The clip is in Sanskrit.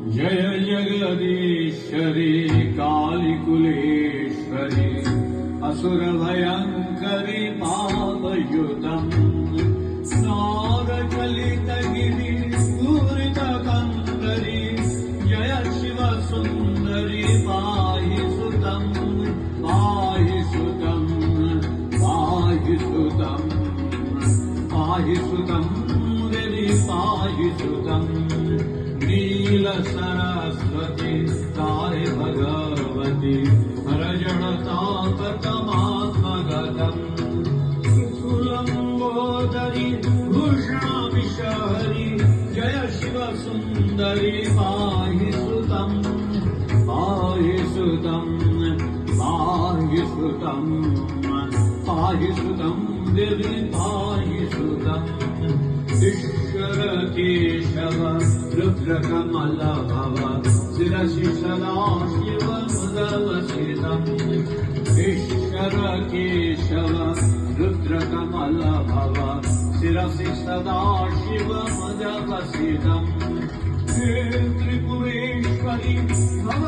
जय जगदीश्वरी कालिकुलेश्वरी असुरभयङ्करि पापयुतम् नागचलितगिरि पूरितकन्दरि जय शिवसुन्दरि पाहि सुतम् पाहि सुतम् पाहि सुतम् पाहि सुतम् देवी पाहि सुतम् नील सरस्वती तारे भगवती हरजडतापतमात्मगतम् सुलम्बोदरी भूषणाभिषहरी जय शिव सुन्दरी पाहि सुतम् पाहि सुतम् पाहि सुतम् पाहि सुतम् देवी पाहि सुतम् ईश्वर केशव रुद्रकमल भव शिरसि सदा शिवमुदवसितम् ईश्वर केशव रुद्रकमल भव शिरसि सदा शिवमुदवसितम् हे त्रिपुरेश्वरि भव